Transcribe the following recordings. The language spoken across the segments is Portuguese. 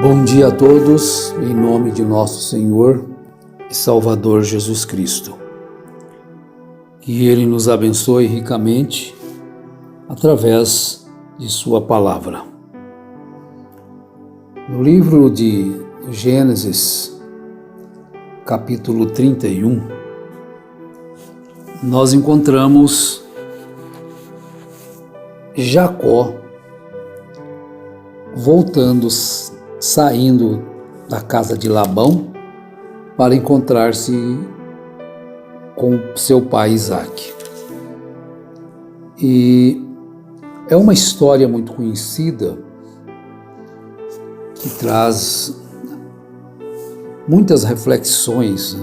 Bom dia a todos, em nome de nosso Senhor e Salvador Jesus Cristo. Que Ele nos abençoe ricamente através de Sua palavra. No livro de Gênesis, capítulo 31, nós encontramos Jacó saindo da casa de Labão para encontrar-se com seu pai Isaque. E é uma história muito conhecida que traz muitas reflexões.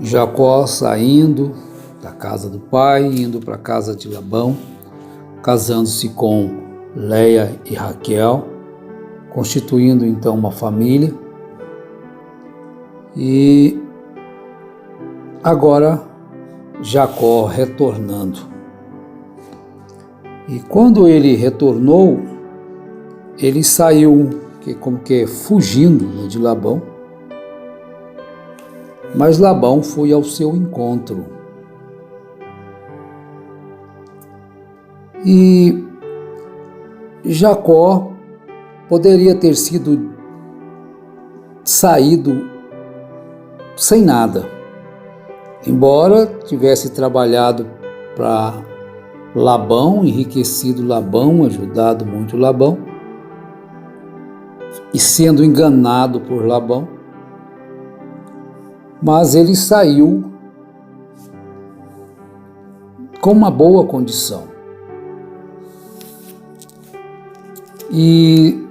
Jacó saindo da casa do pai, indo para a casa de Labão, casando-se com Leia e Raquel, constituindo então uma família. E agora Jacó retornando. E quando ele retornou, ele saiu como que fugindo de Labão, mas Labão foi ao seu encontro. E Jacó poderia ter saído sem nada, embora tivesse trabalhado para Labão, enriquecido Labão, ajudado muito Labão, e sendo enganado por Labão, mas ele saiu com uma boa condição. E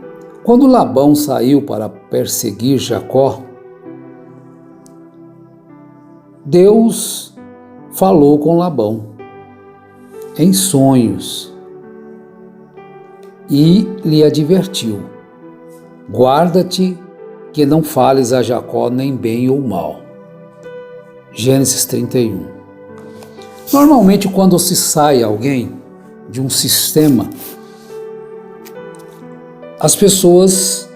quando Labão saiu para perseguir Jacó, Deus falou com Labão em sonhos e lhe advertiu: guarda-te que não fales a Jacó nem bem ou mal. Gênesis 31. Normalmente, quando se sai alguém de um sistema, as pessoas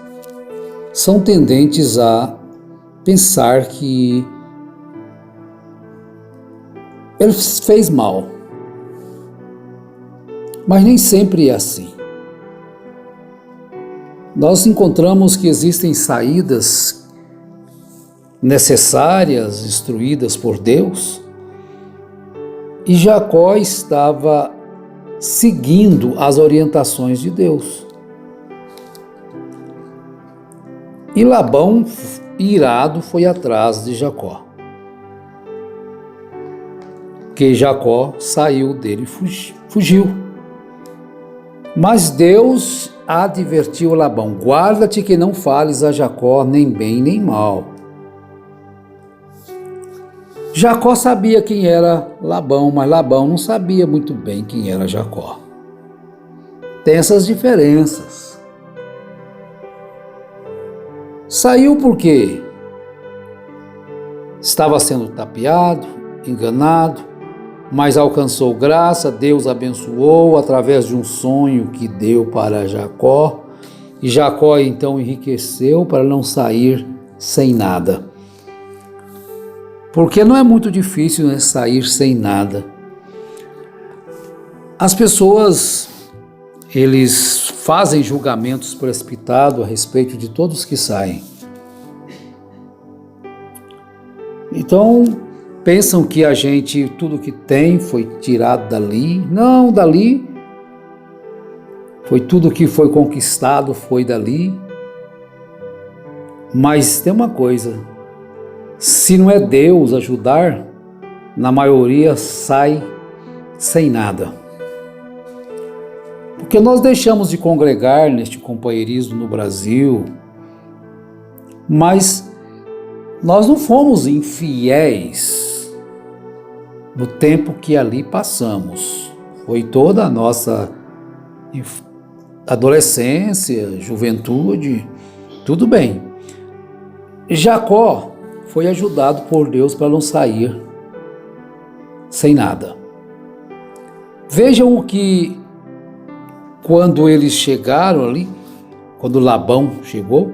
são tendentes a pensar que ele fez mal. Mas nem sempre é assim. Nós encontramos que existem saídas necessárias, instruídas por Deus, e Jacó estava seguindo as orientações de Deus. E Labão, irado, foi atrás de Jacó, porque Jacó saiu dele e fugiu. Mas Deus advertiu Labão: guarda-te que não fales a Jacó nem bem nem mal. Jacó sabia quem era Labão, mas Labão não sabia muito bem quem era Jacó. Tem essas diferenças. Saiu porque estava sendo tapeado, enganado, mas alcançou graça. Deus abençoou através de um sonho que deu para Jacó, e Jacó então enriqueceu para não sair sem nada. Porque não é muito difícil, sair sem nada. As pessoas, eles fazem julgamentos precipitados a respeito de todos que saem. Então, pensam que tudo que tem foi tirado dali. Não, dali foi tudo que foi conquistado, foi dali. Mas tem uma coisa: se não é Deus ajudar, na maioria sai sem nada. Porque nós deixamos de congregar neste companheirismo no Brasil, mas nós não fomos infiéis no tempo que ali passamos. Foi toda a nossa adolescência, juventude, tudo bem. Jacó foi ajudado por Deus para não sair sem nada. Vejam o que, quando eles chegaram ali, quando Labão chegou.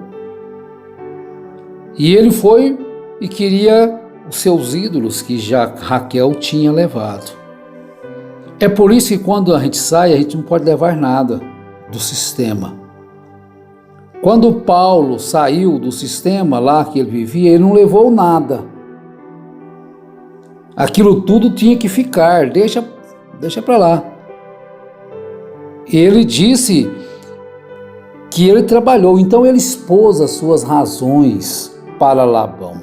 E ele foi e queria os seus ídolos que já Raquel tinha levado. É por isso que quando a gente sai, a gente não pode levar nada do sistema. Quando Paulo saiu do sistema lá que ele vivia, ele não levou nada. Aquilo tudo tinha que ficar, deixa para lá. Ele disse que ele trabalhou, então ele expôs as suas razões para Labão.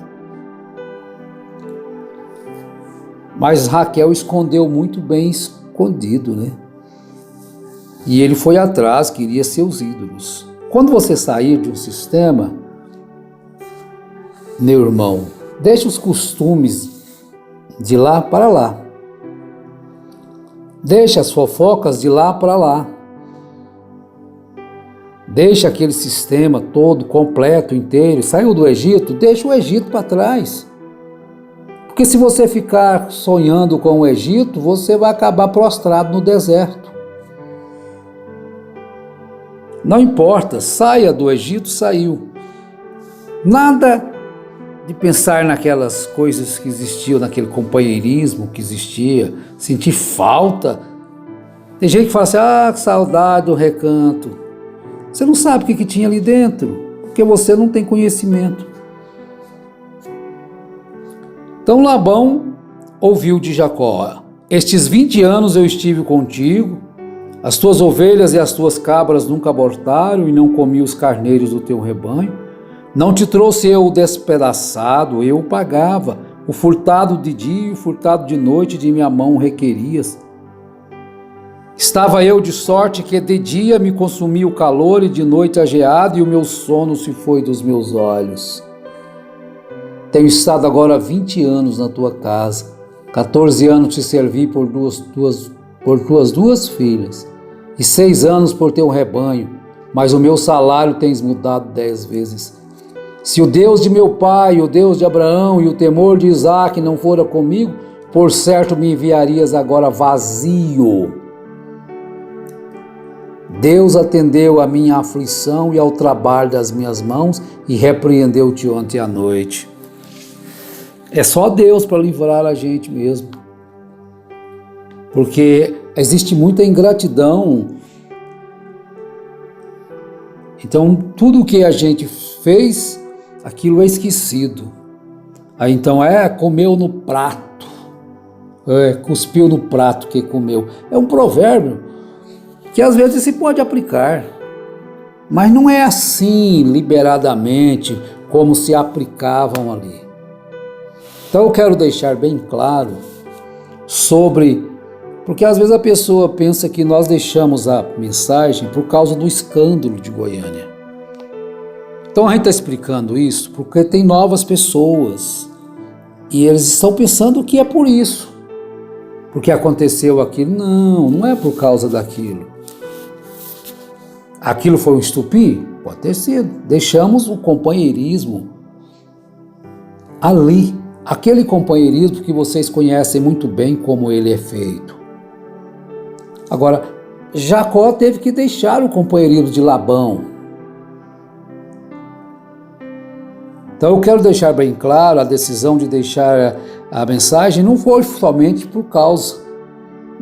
Mas Raquel escondeu muito bem escondido, né? E ele foi atrás, queria seus ídolos. Quando você sair de um sistema, meu irmão, deixe os costumes de lá para lá. Deixe as fofocas de lá para lá. Deixa aquele sistema todo, completo, inteiro. Saiu do Egito, deixa o Egito para trás. Porque se você ficar sonhando com o Egito, você vai acabar prostrado no deserto. Não importa, saia do Egito, saiu. Nada de pensar naquelas coisas que existiam, naquele companheirismo que existia, sentir falta. Tem gente que fala assim, que saudade do recanto. Você não sabe o que tinha ali dentro, porque você não tem conhecimento. Então Labão ouviu de Jacó: estes 20 anos eu estive contigo, as tuas ovelhas e as tuas cabras nunca abortaram e não comi os carneiros do teu rebanho. Não te trouxe eu o despedaçado, eu o pagava. O furtado de dia e o furtado de noite de minha mão requerias. Estava eu de sorte que de dia me consumia o calor e de noite a geada e o meu sono se foi dos meus olhos. Tenho estado agora 20 anos na tua casa, 14 anos te servi por tuas duas filhas e 6 anos por teu rebanho, mas o meu salário tens mudado 10 vezes. Se o Deus de meu pai, o Deus de Abraão e o temor de Isaque não fora comigo, por certo me enviarias agora vazio. Deus atendeu à minha aflição e ao trabalho das minhas mãos e repreendeu-te ontem à noite. É só Deus para livrar a gente mesmo. Porque existe muita ingratidão. Então, tudo que a gente fez, aquilo é esquecido. Aí então, comeu no prato. Cuspiu no prato que comeu. É um provérbio que às vezes se pode aplicar. Mas não é assim, liberadamente, como se aplicavam ali. Então eu quero deixar bem claro porque às vezes a pessoa pensa que nós deixamos a mensagem por causa do escândalo de Goiânia. Então a gente está explicando isso porque tem novas pessoas e eles estão pensando que é por isso, porque aconteceu aquilo. Não é por causa daquilo. Aquilo foi um estupim? Pode ter sido. Deixamos o companheirismo ali. Aquele companheirismo que vocês conhecem muito bem como ele é feito. Agora, Jacó teve que deixar o companheirismo de Labão. Então eu quero deixar bem claro, a decisão de deixar a mensagem não foi somente por causa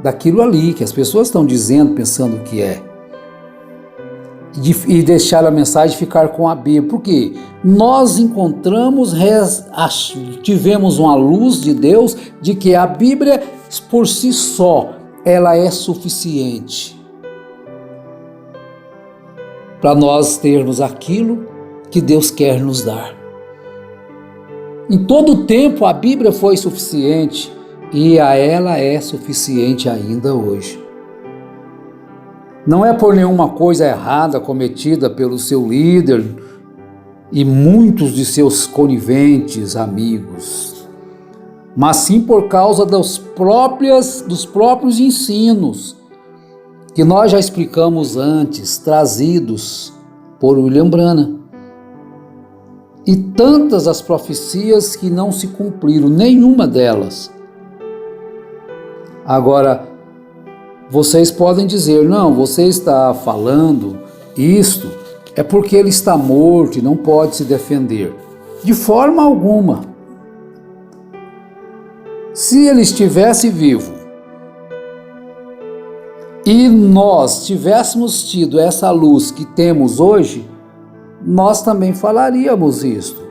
daquilo ali, que as pessoas estão dizendo, pensando que é. E deixar a mensagem ficar com a Bíblia. Por quê? Nós tivemos uma luz de Deus de que a Bíblia, por si só, ela é suficiente para nós termos aquilo que Deus quer nos dar. Em todo o tempo, a Bíblia foi suficiente e a ela é suficiente ainda hoje. Não é por nenhuma coisa errada cometida pelo seu líder e muitos de seus coniventes amigos, mas sim por causa dos próprios ensinos que nós já explicamos antes, trazidos por William Branham. E tantas as profecias que não se cumpriram, nenhuma delas. Agora, vocês podem dizer, não, você está falando isto é porque ele está morto e não pode se defender. De forma alguma. Se ele estivesse vivo e nós tivéssemos tido essa luz que temos hoje, nós também falaríamos isto.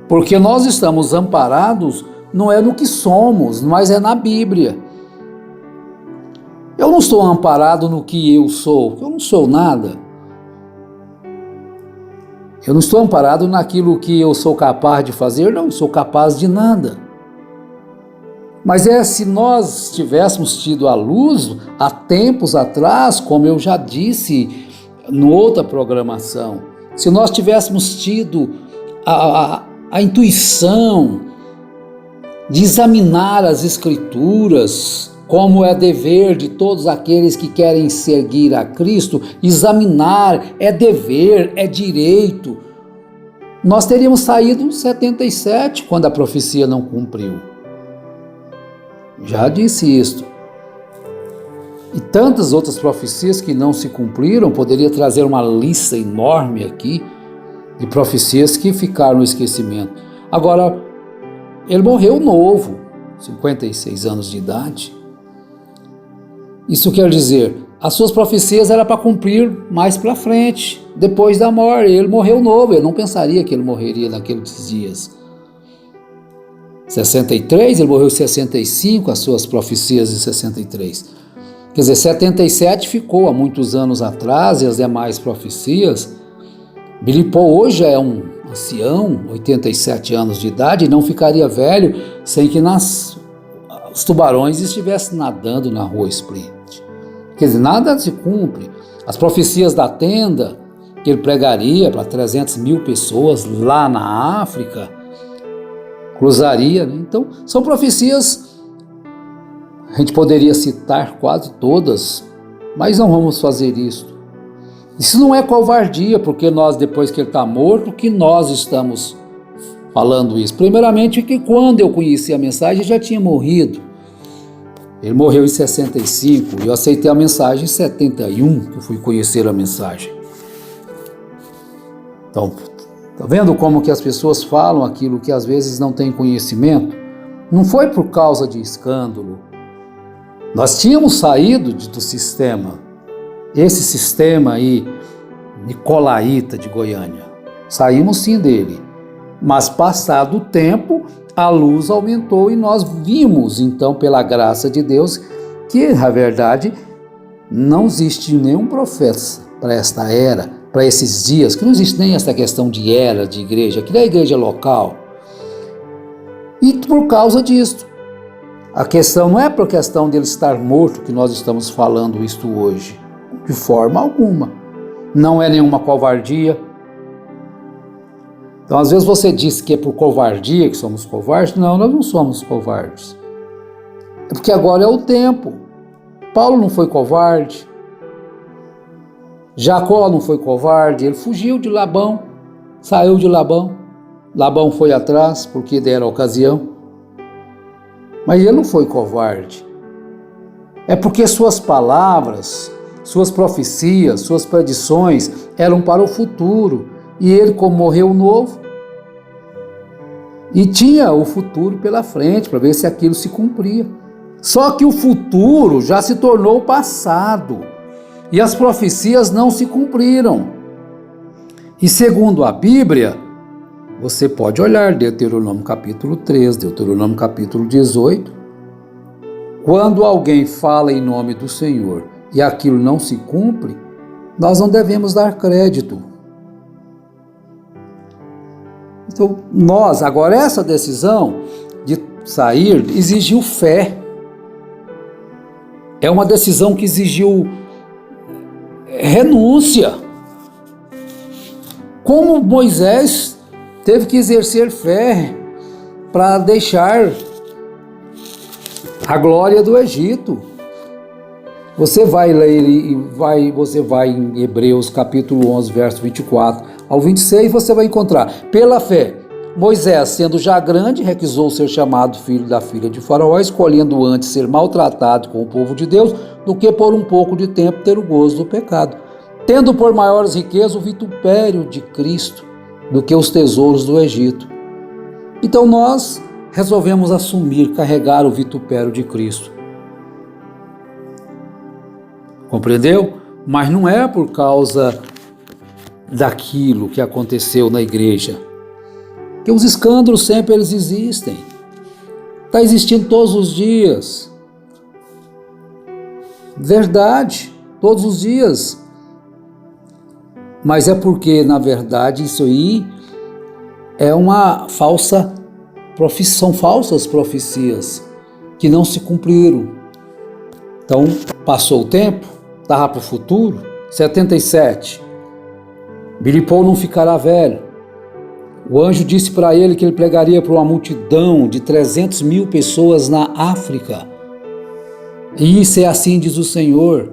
Porque nós estamos amparados, não é no que somos, mas é na Bíblia. Eu não estou amparado no que eu não sou nada. Eu não estou amparado naquilo que eu sou capaz de fazer, não sou capaz de nada. Mas se nós tivéssemos tido a luz há tempos atrás, como eu já disse em outra programação, se nós tivéssemos tido a intuição de examinar as Escrituras, como é dever de todos aqueles que querem seguir a Cristo, examinar é dever, é direito. Nós teríamos saído em 77, quando a profecia não cumpriu. Já disse isto. E tantas outras profecias que não se cumpriram, poderia trazer uma lista enorme aqui de profecias que ficaram no esquecimento. Agora, ele morreu novo, 56 anos de idade. Isso quer dizer, as suas profecias eram para cumprir mais para frente, depois da morte. Ele morreu novo, eu não pensaria que ele morreria naqueles dias. 63, ele morreu em 65, as suas profecias em 63. Quer dizer, 77 ficou há muitos anos atrás, e as demais profecias. Billy Paul hoje já é um ancião, 87 anos de idade, e não ficaria velho sem que os tubarões estivessem nadando na rua Split. Quer dizer, nada se cumpre. As profecias da tenda, que ele pregaria para 300 mil pessoas lá na África, cruzaria, né? Então, são profecias, a gente poderia citar quase todas, mas não vamos fazer isso. Isso não é covardia, porque nós, depois que ele está morto, que nós estamos falando isso. Primeiramente, que quando eu conheci a mensagem, ele já tinha morrido. Ele morreu em 65, e eu aceitei a mensagem em 71, que eu fui conhecer a mensagem. Então, está vendo como que as pessoas falam aquilo que às vezes não têm conhecimento? Não foi por causa de escândalo. Nós tínhamos saído do sistema, esse sistema aí, nicolaíta de Goiânia. Saímos sim dele, mas passado o tempo, a luz aumentou e nós vimos, então, pela graça de Deus, que, na verdade, não existe nenhum profeta para esta era, para esses dias, que não existe nem essa questão de era, de igreja, que é a igreja local. E por causa disso, a questão não é por questão dele estar morto que nós estamos falando isto hoje, de forma alguma. Não é nenhuma covardia. Então, às vezes você diz que é por covardia que somos covardes. Não, nós não somos covardes. É porque agora é o tempo. Paulo não foi covarde. Jacó não foi covarde. Ele fugiu de Labão, saiu de Labão. Labão foi atrás porque deram a ocasião. Mas ele não foi covarde. É porque suas palavras, suas profecias, suas predições eram para o futuro. E ele, como morreu novo, e tinha o futuro pela frente, para ver se aquilo se cumpria. Só que o futuro já se tornou passado, e as profecias não se cumpriram. E segundo a Bíblia, você pode olhar Deuteronômio capítulo 3, Deuteronômio capítulo 18, quando alguém fala em nome do Senhor e aquilo não se cumpre, nós não devemos dar crédito. Então, agora essa decisão de sair exigiu fé. É uma decisão que exigiu renúncia. Como Moisés teve que exercer fé para deixar a glória do Egito. Você vai ler você vai em Hebreus capítulo 11, verso 24 ao 26, você vai encontrar: pela fé, Moisés, sendo já grande, recusou ser chamado filho da filha de Faraó, escolhendo antes ser maltratado com o povo de Deus, do que por um pouco de tempo ter o gozo do pecado. tendo por maiores riquezas o vitupério de Cristo do que os tesouros do Egito. Então nós resolvemos assumir, carregar o vitupério de Cristo. Compreendeu? Mas não é por causa daquilo que aconteceu na igreja. Porque os escândalos sempre eles existem. Está existindo todos os dias. Verdade, todos os dias. Mas é porque, na verdade, isso aí é uma falsa profecia, são falsas profecias que não se cumpriram. Então, passou o tempo, estava para o futuro, 77. Billy Paul não ficará velho. O anjo disse para ele que ele pregaria para uma multidão de 300 mil pessoas na África. E isso é assim, diz o Senhor.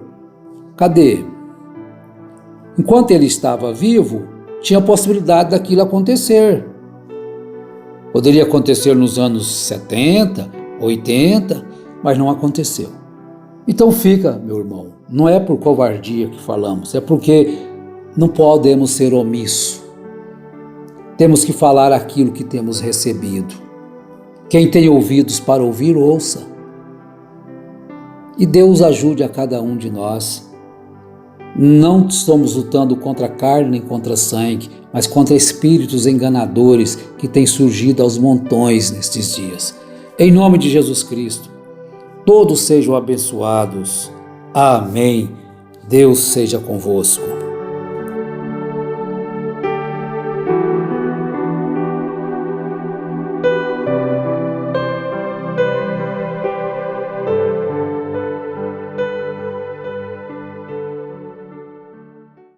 Cadê? Enquanto ele estava vivo, tinha a possibilidade daquilo acontecer. Poderia acontecer nos anos 70, 80, mas não aconteceu. Então fica, meu irmão, não é por covardia que falamos, é porque não podemos ser omissos. Temos que falar aquilo que temos recebido. Quem tem ouvidos para ouvir, ouça. E Deus ajude a cada um de nós. Não estamos lutando contra a carne nem contra sangue, mas contra espíritos enganadores que têm surgido aos montões nestes dias. Em nome de Jesus Cristo, todos sejam abençoados. Amém. Deus seja convosco.